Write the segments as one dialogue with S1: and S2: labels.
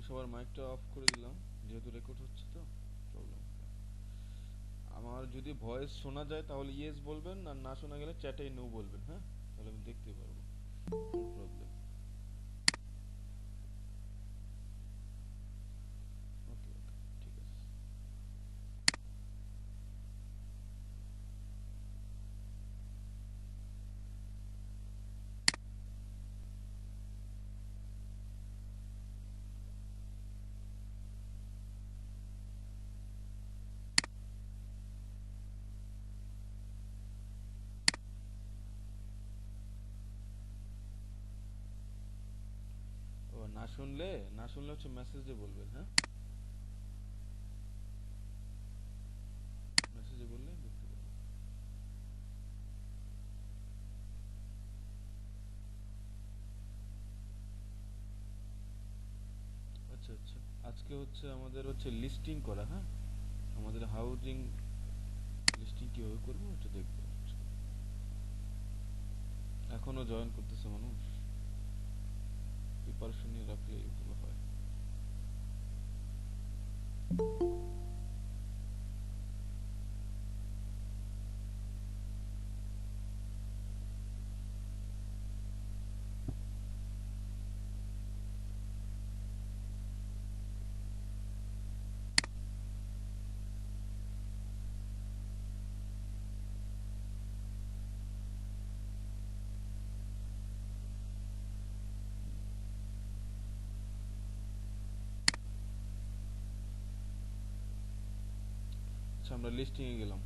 S1: আমি সবার মাইকটা অফ করে দিলাম যেহেতু রেকর্ড হচ্ছে তো প্রবলেম। আমার যদি ভয়েস শোনা যায় তাহলে ইয়েস বলবেন, আর না শোনা গেলে চ্যাটে নো বলবেন। হ্যাঁ, তাহলে আমি দেখতে পারবো। No problem. ওকে ওকে, ঠিক আছে। ও, না শুনলে হচ্ছে মেসেজে বলবেন। হ্যাঁ, মেসেজে বললে দেখতে পারবো। আচ্ছা আচ্ছা, আজকে হচ্ছে আমাদের হচ্ছে লিস্টিং করা। হ্যাঁ, আমাদের হাউজিং লিস্টিং কিভাবে করবো এটা দেখবো। এখনো জয়েন করতেছে মানুষ, প্রিপারেশন নিয়ে রাখলে এগুলো হয়। আচ্ছা, আমরা লিস্টিং এ গেলাম।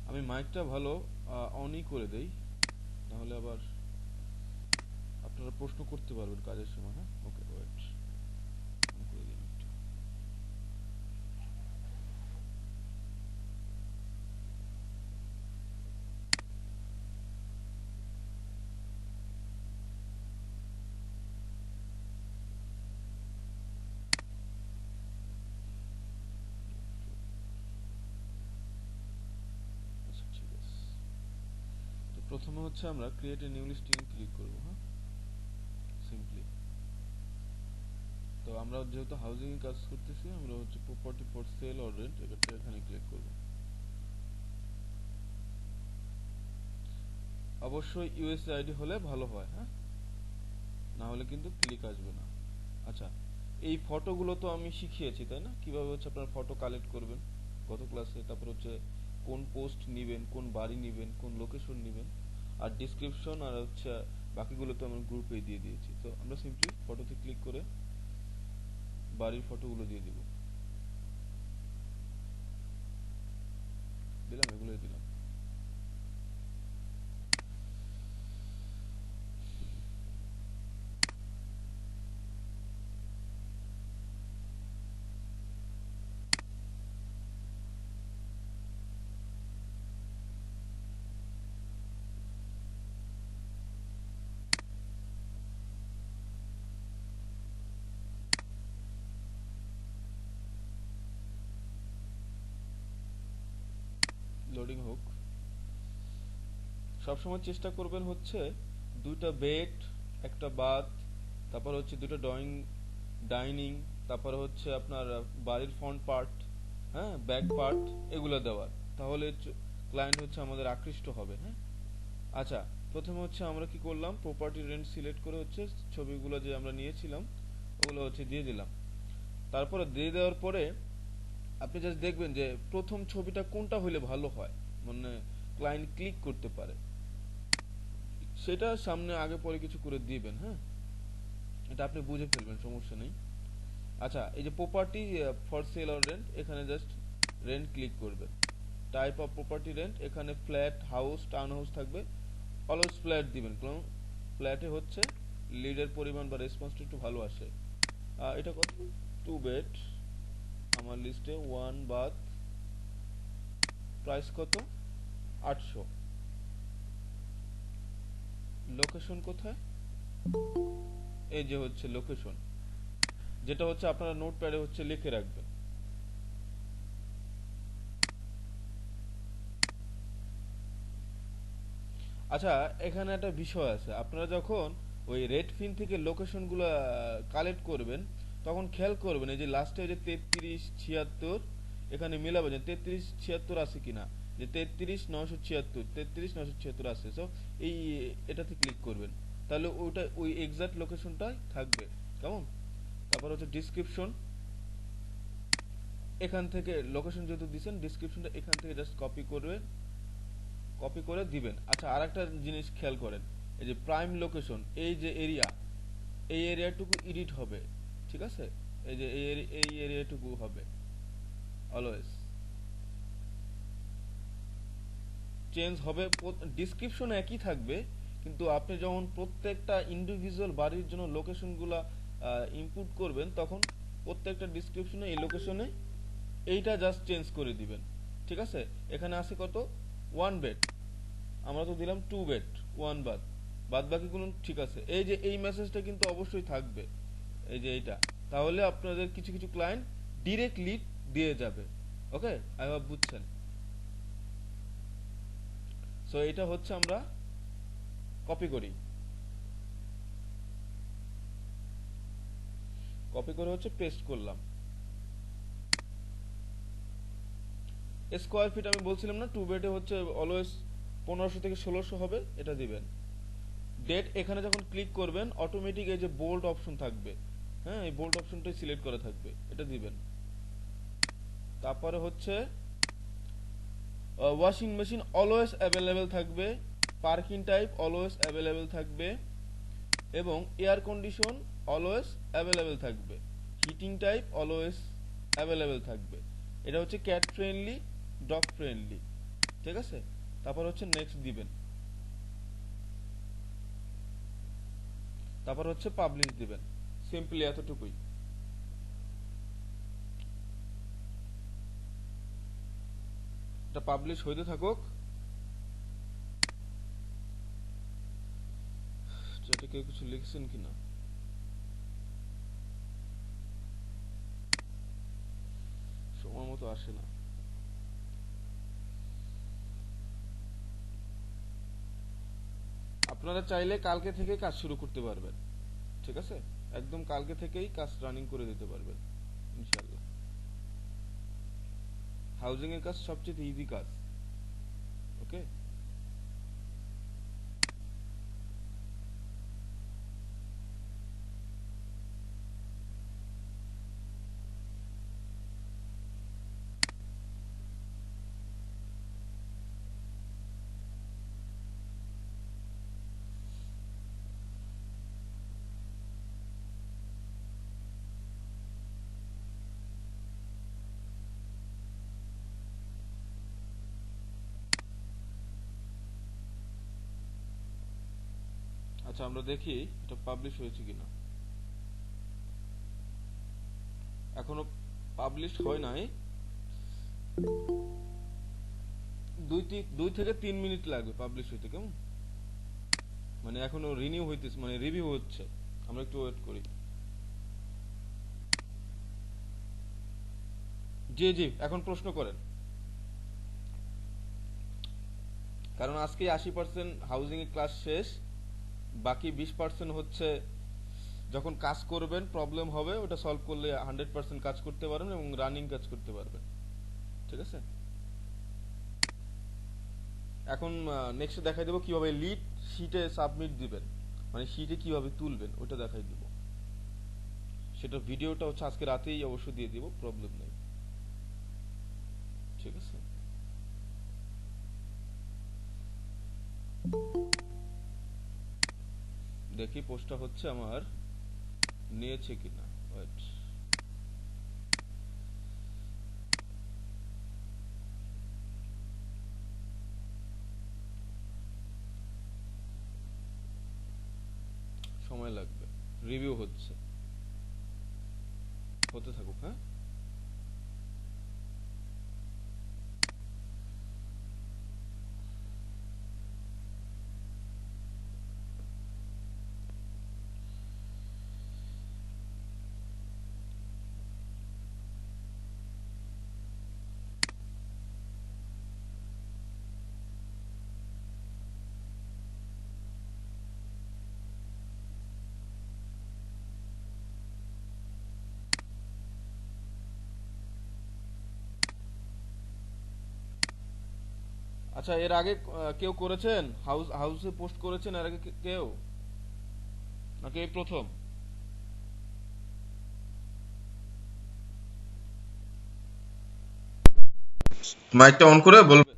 S1: আমি মাইকটা ভালো অনই করে দেই, নাহলে আবার আপনারা প্রশ্ন করতে পারবেন কাজের সময়। হ্যাঁ, ওকে, ওয়েট, অন করে দিন একটু। আচ্ছা, ঠিক আছে। তো প্রথমে হচ্ছে আমরা create a new listing A click করব। হ্যাঁ, সিম্পলি। তো আমরা যেহেতু হাউজিং এ কাজ করতেছি, আমরা হচ্ছে property for sale or rent এটা এখানে ক্লিক করব। অবশ্যই ইউএসএ আইডি হলে ভালো হয়। হ্যাঁ, না হলে কিন্তু ক্লিক আসবে না। আচ্ছা, এই ফটোগুলো তো আমি শিখিয়েছি তাই না, কিভাবে হচ্ছে আপনার ফটো কালেক্ট করবেন গত ক্লাসে। তারপর হচ্ছে কোন পোস্ট নিবেন, কোন বাড়ি নিবেন, কোন লোকেশন নিবেন, আর ডিসক্রিপশন, আর হচ্ছে বাকিগুলো তো আমি গ্রুপে দিয়ে দিয়েছি। তো আমরা সিম্পলি ফটোতে ক্লিক করে বাড়ির ফটোগুলো দিয়ে দিব। দিলাম, এগুলোই দিলাম। লোডিং হোক। সবসময় চেষ্টা করবেন হচ্ছে দুইটা বেড, একটা বাথ, তারপর হচ্ছে দুটো ডাইনিং, তারপর হচ্ছে আপনার বাড়ির ফ্রন্ট পার্ট, হ্যাঁ, ব্যাক পার্ট, এগুলো দেওয়ার। তাহলে ক্লায়েন্ট হচ্ছে আমাদের আকৃষ্ট হবে। হ্যাঁ, আচ্ছা, প্রথমে হচ্ছে আমরা কি করলাম, প্রপার্টি রেন্ট সিলেক্ট করে হচ্ছে ছবিগুলো যে আমরা নিয়েছিলাম ওগুলো হচ্ছে দিয়ে দিলাম। তারপরে দিয়ে দেওয়ার পরে আপনি জাস্ট দেখবেন যে প্রথম ছবিটা কোনটা হলে ভালো হয়, মানে ক্লায়েন্ট ক্লিক করতে পারে, সেটা সামনে আগে পরে কিছু করে দিবেন। হ্যাঁ, এটা আপনি বুঝে ফেলবেন, সমস্যা নেই। আচ্ছা, এই যে property for sale or rent, এখানে জাস্ট রেন্ট ক্লিক করবেন। টাইপ অফ প্রপার্টি রেন্ট, এখানে ফ্ল্যাট, হাউস, টাউন হাউস থাকবে। অলওয়েজ ফ্ল্যাট দিবেন, কারণ ফ্ল্যাটে হচ্ছে লিডের পরিমাণ বা রেসপন্সটা একটু ভালো আসে। এটা কত, 2 বেড, আমার লিস্টে 1 বাথ, প্রাইস কত, 800। লোকেশন কোথায়, এই যে হচ্ছে লোকেশন, যেটা হচ্ছে আপনারা নোটপ্যাডে হচ্ছে লিখে রাখবেন। আচ্ছা, এখানে একটা বিষয় আছে, আপনারা যখন ওই রেডফিন থেকে লোকেশনগুলো কালেক্ট করবেন তখন খেয়াল করবেন এই যে লাস্টে যে 3376 এখানে মিলাবেন যে 3376 আছে কিনা, যে 33 976 আছে, সো এই এটাতে ক্লিক করবেন, তাহলে ওইটা ওই এক্সাক্ট লোকেশনটাই থাকবে। কেমন? তারপর হচ্ছে ডিসক্রিপশন, এখান থেকে লোকেশন যেহেতু দিচ্ছেন ডিসক্রিপশনটা এখান থেকে জাস্ট কপি করবেন, কপি করে দিবেন। আচ্ছা, আরেকটা জিনিস খেয়াল করেন, এই যে প্রাইম লোকেশন, এই যে এরিয়া, এই এরিয়াটুকু এডিট হবে, ঠিক আছে? এই যে এই এরিয়াটুকু হবে অলওয়েজ চেঞ্জ হবে। ডিসক্রিপশন একই থাকবে, কিন্তু আপনি যখন প্রত্যেকটা ইন্ডিভিজুয়াল বাড়ির জন্য লোকেশনগুলো ইনপুট করবেন তখন প্রত্যেকটা ডিসক্রিপশনে এই লোকেশনে এইটা জাস্ট চেঞ্জ করে দিবেন, ঠিক আছে? এখানে আছে কত, 1 বেড, আমরা তো দিলাম 2 বেড, 1 বাথ, বাদ বাকিগুলো ঠিক আছে। এই যে এই মেসেজটা কিন্তু অবশ্যই থাকবে, এই যে এইটা, তাহলে আপনাদের কিছু কিছু ক্লায়েন্ট ডিরেক্ট লিড দিয়ে যাবে। ওকে, আই হোপ বুঝছেন। সো এটা হচ্ছে আমরা কপি করি, কপি করে হচ্ছে পেস্ট করলাম। স্কোয়ার ফিট আমি বলছিলাম না, 2 বেডে হচ্ছে অলওয়েজ 1500 থেকে 1600 হবে, এটা দিবেন। ডেট এখানে যখন ক্লিক করবেন অটোমেটিক এই যে বোল্ড অপশন থাকবে, হ্যাঁ এই বোল্ড অপশনটাই সিলেক্ট করা থাকবে, এটা দিবেন। তারপরে হচ্ছে ওয়াশিং মেশিন অলওয়েজ অ্যাভেলেবেল থাকবে, পার্কিং টাইপ অলওয়েজ অ্যাভেলেবেল থাকবে, এবং এয়ার কন্ডিশন অলওয়েজ অ্যাভেলেবেল থাকবে, হিটিং টাইপ অলওয়েজ অ্যাভেলেবেল থাকবে। এটা হচ্ছে ক্যাট ফ্রেন্ডলি, ডগ ফ্রেন্ডলি, ঠিক আছে? তারপর হচ্ছে নেক্সট দিবেন, তারপর হচ্ছে পাবলিশ দিবেন, সিম্পলি এতটুকুই। এটা পাবলিশ হইতে থাকুক। এটা কেউ কিছু লিখছেন কিনা? সময় মতো আসে না। আপনারা চাইলে কালকে থেকে কাজ শুরু করতে পারবেন, ঠিক আছে? একদম কালকে থেকেই কাজ রানিং করে দিতে পারবেন ইনশাল্লাহ। হাউজিং এর কাজ সবচেয়ে ইজি কাজ। ওকে, আচ্ছা আমরা দেখি এটা পাবলিশ হয়েছে কিনা। এখনো পাবলিশ হয় নাই, 2 থেকে 3 মিনিট লাগবে পাবলিশ হইতে। কেমন? মানে এখনো রিনিউ হইতেছে, মানে রিভিউ হচ্ছে, আমরা একটু ওয়েট করি। জি জি, এখন প্রশ্ন করেন, কারণ আজকে 80% হাউজিং এর ক্লাস শেষ, বাকি 20% হচ্ছে যখন কাজ করবেন প্রবলেম হবে, ওটা সলভ করলে 100% কাজ করতে পারবেন এবং রানিং কাজ করতে পারবেন, ঠিক আছে? এখন নেক্সট দেখাই দেবো কিভাবে লিড শিটে সাবমিট দিবেন, মানে শিটে কিভাবে তুলবেন ওটা দেখাই দিব। সেটা ভিডিওটা হচ্ছে আজকে রাতেই অবশ্যই দিয়ে দিব, প্রবলেম নেই, ঠিক আছে? দেখি পোস্টটা হচ্ছে আমার নিয়েছে কিনা, ওয়েট। সময় লাগবে, রিভিউ হচ্ছে, হতে থাকুক। হ্যাঁ, আচ্ছা, এর আগে কেউ করেছেন? হাউসে পোস্ট করেছেন এর আগে কেউ, নাকি এই প্রথম? মাইকটা অন করে বলবেন।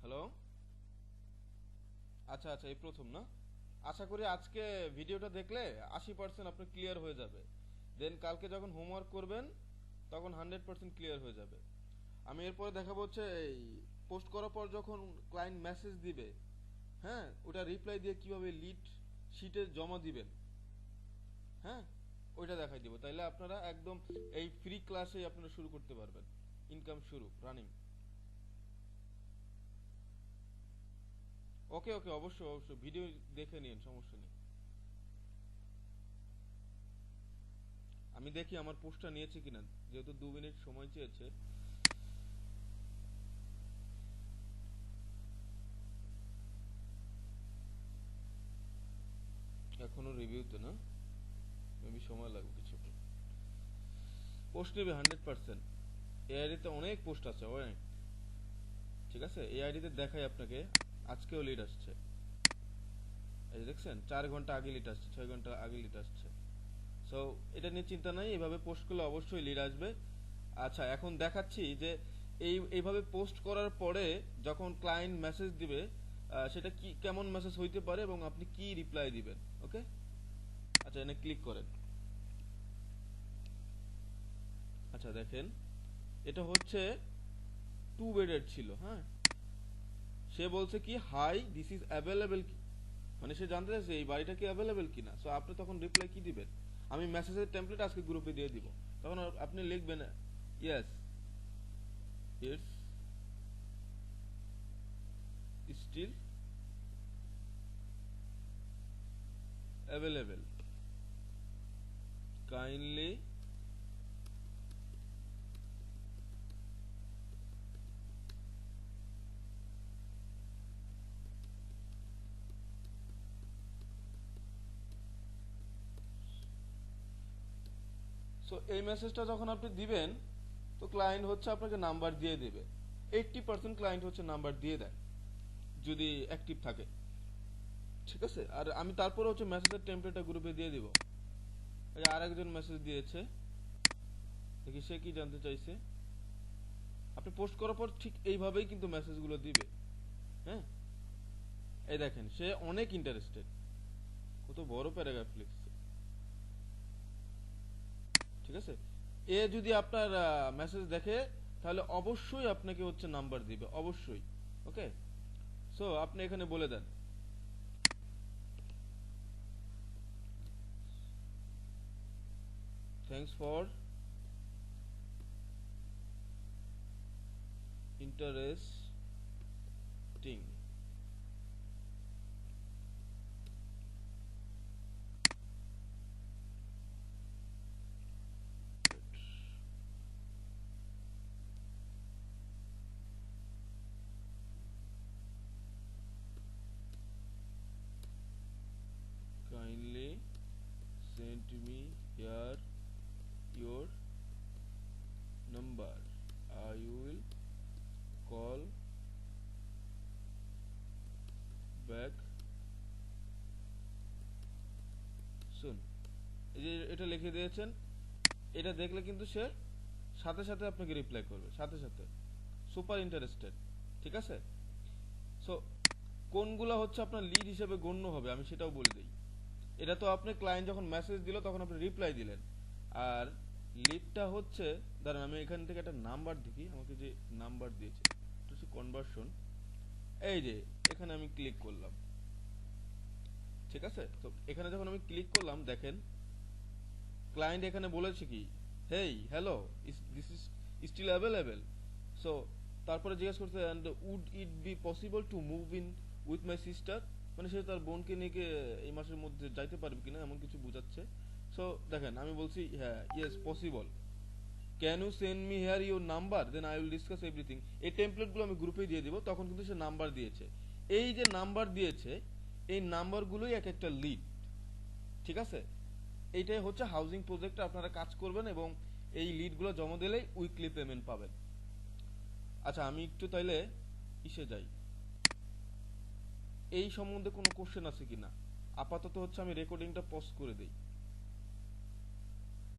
S1: হ্যালো। আচ্ছা আচ্ছা, এই প্রথম না? আশা করি আজকে ভিডিওটা দেখলে 80% আপনার ক্লিয়ার হয়ে যাবে। দেন কালকে যখন হোমওয়ার্ক করবেন তখন 100% ক্লিয়ার হয়ে যাবে। আমি এরপরে দেখাবো হচ্ছে এই পোস্ট করার পর যখন ক্লায়েন্ট মেসেজ দিবে, হ্যাঁ, ওটা রিপ্লাই দিয়ে কিভাবে লিড শিটে জমা দিবেন, হ্যাঁ, ওইটা দেখাই দিব। তাইলে আপনারা একদম এই ফ্রি ক্লাসে আপনারা শুরু করতে পারবেন। ইনকাম শুরু রানিং। ওকে ওকে, অবশ্যই অবশ্যই ভিডিও দেখে নিন, সমস্যা নেই। আমি দেখি আমার পোস্টটা নিয়েছে কিনা, যেহেতু 2 মিনিট সময় চেয়েছে। এখনো রিভিউতে না, মেবি সময় লাগবে কিছু। পোস্ট নেবে 100%। এই আইডিতে অনেক পোস্ট আছে, অনেক। ঠিক আছে, এই আইডিতে দেখাই আপনাকে। আজকেও লিড আসছে, এই যে দেখছেন, 4 ঘন্টা আগে লিড আসছে, 6 ঘন্টা আগে লিড আসছে। সো এটা নিয়ে চিন্তা নাই, এইভাবে পোস্ট করলে অবশ্যই লিড আসবে। আচ্ছা, এখন দেখাচ্ছি যে এইভাবে পোস্ট করার পরে যখন ক্লায়েন্ট মেসেজ দিবে, সেটা কি কেমন মেসেজ হইতে পারে এবং আপনি কি রিপ্লাই দিবেন। ওকে। আচ্ছা, এখানে ক্লিক করেন। আচ্ছা দেখেন, এটা হচ্ছে 2 বেডের ছিল, হ্যাঁ। সে বলছে কি, হাই দিস ইজ অ্যাভেলেবেল, মানে সে জানতে চাইছে এই বাড়িটা কি অ্যাভেলেবেল কিনা। সো আপনি তখন রিপ্লাই কি দিবেন? আমি মেসেজের টেমপ্লেট আজকে গ্রুপে দিয়ে দিব। তখন আপনি লিখবেন yes it's still available, kindly so এই মেসেজটা যখন আপনি দিবেন, তো ক্লায়েন্ট হচ্ছে আপনাকে নাম্বার দিয়ে দেবে। 80% ক্লায়েন্ট হচ্ছে নাম্বার দিয়ে দেয় যদি অ্যাক্টিভ থাকে। ঠিক আছে, আর আমি তারপরে হচ্ছে মেসেজের টেমপ্লেটটা গ্রুপে দিয়ে দিব। এই আর একজন মেসেজ দিয়েছে, দেখি সে কি জানতে চাইছে। আপনি পোস্ট করার পর ঠিক এইভাবেই কিন্তু মেসেজগুলো দিবে, হ্যাঁ। এই দেখেন, সে অনেক ইন্টারেস্টেড, কত বড় প্যারাগ্রাফ লিখছে। ঠিক আছে, এ যদি আপনার মেসেজ দেখে তাহলে অবশ্যই আপনাকে হচ্ছে নাম্বার দিবে, অবশ্যই। ওকে। সো আপনি এখানে বলে দেন, thanks for interesting, kindly send me here your number, I will call back soon। এই যে এটা লিখে দিয়েছেন, এটা দেখলে কিন্তু সে সাথে সাথে আপনাকে রিপ্লাই করবে, সাথে সাথে। Super interested. ঠিক আছে। সো কোনগুলা হচ্ছে আপনার লিড হিসেবে গণ্য হবে আমি সেটাও বলে দিই। এটা তো আপনি ক্লায়েন্ট যখন মেসেজ দিল তখন আপনি রিপ্লাই দিলেন। আর লিডটা হচ্ছে, দাঁড়ান আমি এখান থেকে একটা নাম্বার দেখি, আমাকে যে নাম্বার দিয়েছে এটা হচ্ছে কনভার্সন। এই যে এখানে আমি ক্লিক করলাম। ঠিক আছে, তো এখানে যখন আমি ক্লিক করলাম, দেখেন ক্লায়েন্ট এখানে বলেছে কি, hey hello, this is still available. So তারপরে জিজ্ঞেস করছে, and would it be possible to move in with my sister, মানে সে তার বোনকে নিয়ে এই মাসের মধ্যে যাইতে পারবে কিনা এমন কিছু বোঝাচ্ছে। সো দেখেন আমি বলছি হ্যাঁ yes possible. Can you send me here your number, then I will discuss everything. এই টেমপ্লেটগুলো আমি গ্রুপে দিয়ে দিব, তখন কিন্তু সে নাম্বার দিয়েছে। এই যে নাম্বার দিয়েছে, এই নাম্বারগুলোই এক একটা লিড, ঠিক আছে? এইটাই হচ্ছে হাউজিং প্রজেক্টে আপনারা কাজ করবেন এবং এই লিডগুলো জমা দিলেই উইকলি পেমেন্ট পাবেন। আচ্ছা, আমি একটু তাইলে ইসে যাই, এই সম্বন্ধে কোনো কোশ্চেন আছে কিনা? আপাতত হচ্ছে আমি রেকর্ডিংটা পজ করে দিই।